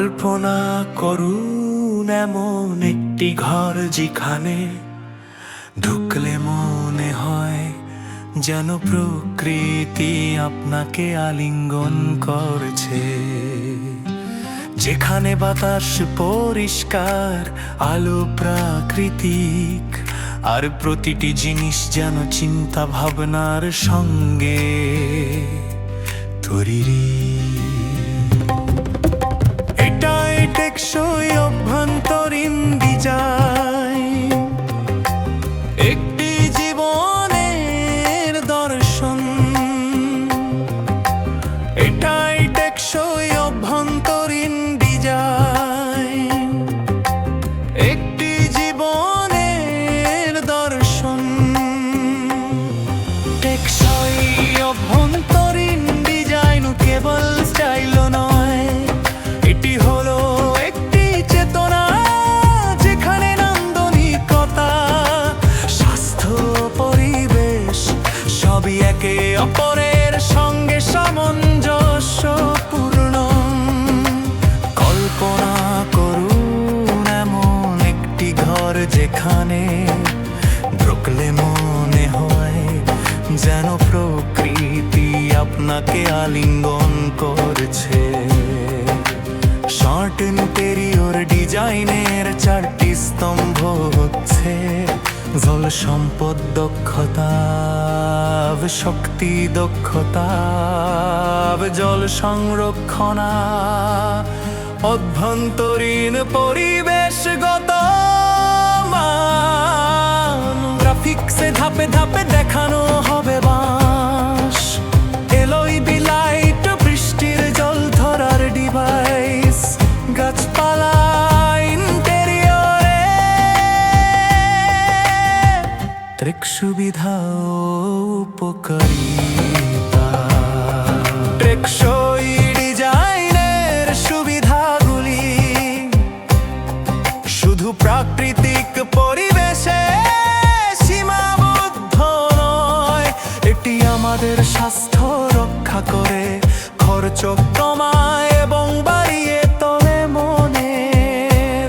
কল্পনা করুন এমন একটি ঘর যেখানে ঢুকলে মনে হয় যেন প্রকৃতি আপনাকে আলিঙ্গন করছে, যেখানে বাতাস পরিষ্কার, আলো প্রাকৃতিক, আর প্রতিটি জিনিস যেন চিন্তা ভাবনার সঙ্গে তৈরি। এটাই টেকসই অভ্যন্তরীণ ডিজাইন, একটি জীবনের দর্শন। এটাই টেকসই অভ্যন্তরীণ ডিজাইন, একটি জীবনের দর্শন। টেকসই অভ্যন্তরীণ ডিজাইন কেবল স্টাইল নয়, এটি হলো একটি চেতনা, যেখানে নান্দনিকতা, স্বাস্থ্য, পরিবেশ সবই একে অপরের সঙ্গে সামঞ্জস্যপূর্ণ। কল্পনা করুন এমন একটি ঘর যেখানে ঢুকলে মনে হয় যেন প্রকৃতি আপনাকে আলিঙ্গন করছে। শর্ট ইন্টেরিয়র ডিজাইনের 4টি স্তম্ভ হচ্ছে জল সম্পদ দক্ষতা, শক্তি দক্ষতা, জল সংরক্ষণ, অভ্যন্তরীণ পরিবেশগত মান। গ্রাফিক্সে ধাপে ধাপে দেখানো হবে বাঁশ, এলইডি লাইট, বৃষ্টির জল ধরার ডিভাইস, গাছপালা ইন্টেরিয়রে, ট্রেক সুবিধা ও উপকারিতা। টেকসই ডিজাইনের সুবিধাগুলি শুধু প্রাকৃতিক পরিবেশে সীমাবদ্ধ নয়, এটি আমাদের স্বাস্থ্য রক্ষা করে, খরচ কমায় এবং বাড়িয়ে তোলে মনের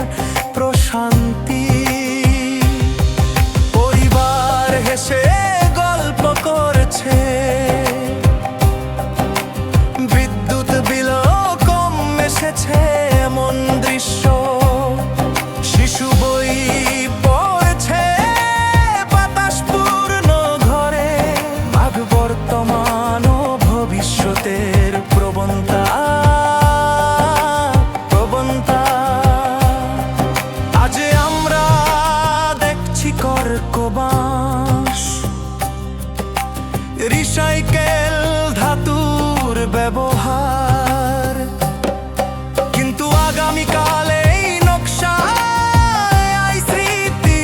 প্রশান্তি। পরিবার হেসে গল্প করছে, বিদ্যুৎ বিলও কম এসেছে এমন দৃশ্য। শিশু বই পড়ছে বাতাস পূর্ণ ঘরে, আগ বর্তমান ও ভবিষ্যতের প্রবণতা। আজ আমরা দেখছি কর্কবাস, রিসাইকেল ধাতুর ব্যবহার, কিন্তু আগামীকালে এই নকশায় স্মৃতি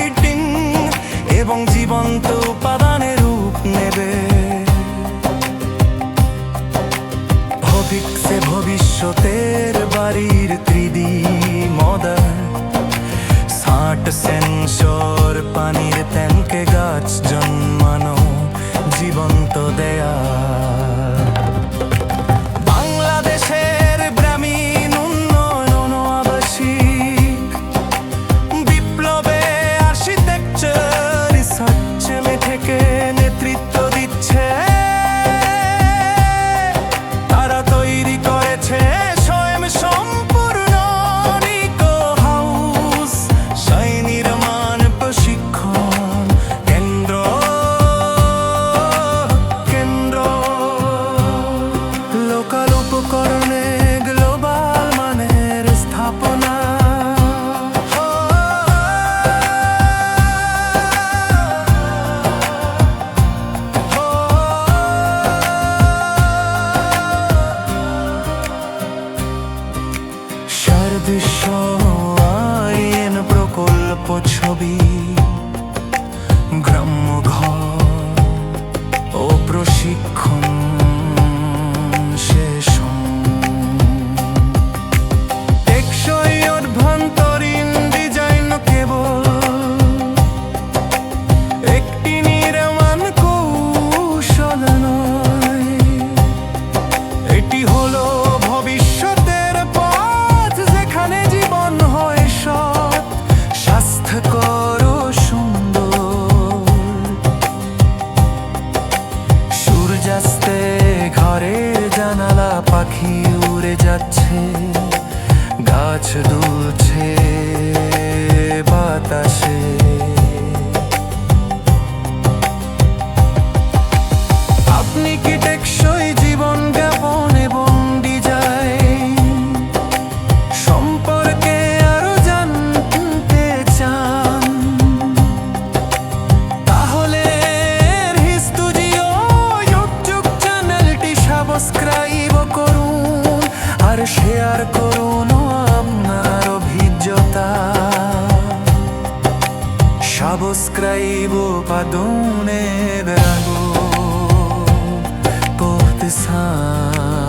এবং জীবন্ত উপাদানের রূপ নেবে। ভবিষ্যতে ভবিষ্যতের বাড়ির 3D মডেল, স্মার্ট সেন্সর, পানির ট্যাঙ্কে গাছ জন্মানো, জীবন্ত দেয়া। বাংলাদেশের গ্রামীণ উন্নয়ন আবাসিক বিপ্লবে আর্কিটেকচার রিসার্চ থেকে নেতৃত্ব দিচ্ছে। তারা তৈরি করেছে স্বয়ং সম্পূর্ণ ইকো হাউস, নির্মাণ প্রশিক্ষণ কেন্দ্র, Aboscraibo padone verago Portisar